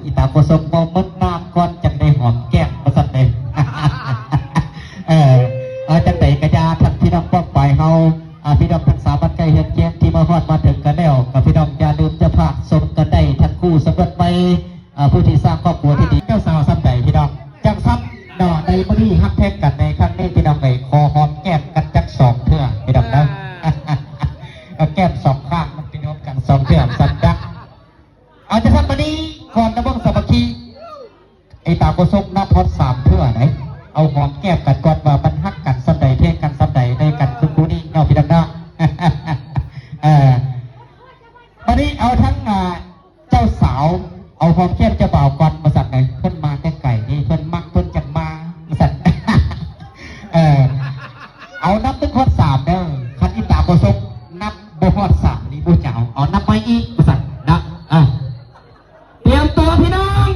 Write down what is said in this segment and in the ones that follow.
อีตาโกศลบ่มดน้ำก่อนจังได้หอมแก้มมาสั่นเลยจังไดกระยาท่านพี่น้องป้องไปเฮาพี่น้องทั้งสามบ้านใกล้เฮ็ดแจ้งที่มาฮอดมาถึงกันแล้วกับพี่น้องอย่าลืมจะพากสมกันได้ทั้งคู่สำเร็จไปผู้ที่สร้างครอบครัวที่ดีเจ้าสาวซ้ำใดพี่น้องจังซ้ำในมื้อนี้ฮักแท้งกันในครั้งนี้พี่น้องไอ้คอหอมแก้มกันจักสองเทื่อพี่น้องนะแก้มสองข้างมันพี่น้องกันสองเทื่อสันดักเอาจะทำมื้อนี้ก่อนนะเบิ่งสามัคคีไอ้ตาโกศลนับพอดสามเทื่อไหนเอาหอมแก้มกันก่อนว่ามันฮักกันซ้ำใดเท่งกันซ้ำใดในกันคือคู่นี้เนาะพี่น้องนะวันนี้เอาทั้งเจ้าสาวเอาหอมแก้มเจ้าบ่าวก่อนมาสั่นเลยเพิ่นมาแต่ไก่นี่เพิ่นมักเพิ่นจังมาสั่นเอานับถึงฮอดสามเด้อคันอีตาโกศลนับบ่ฮอดสามนี่บ่เจ้าเอานับไปอีกมาสั่นนะเตรียมตัวพี่น้อง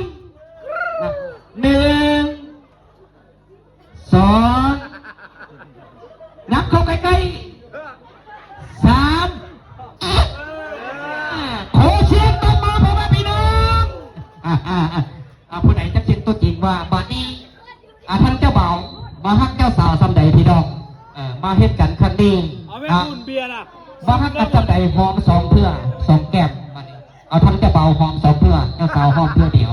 หนึ่งสองนับเข้าใกล้ๆสามขอเสียงตบมือพ่อแม่พี่น้องผู้ใดจะเป็นตัวจริงว่าบัดนี้ท่านเจ้าบ่าวมาฮักเจ้าสาวซ้ำใดพี่น้องมาเฮ็ดกันครั้งนี้มาฮักกันซ้ำใดหอมสองเพื่อสองแก้มเอาท่านเจ้าบ่าวหอมสองเพื่อเจ้าสาวหอมเพื่อเดียว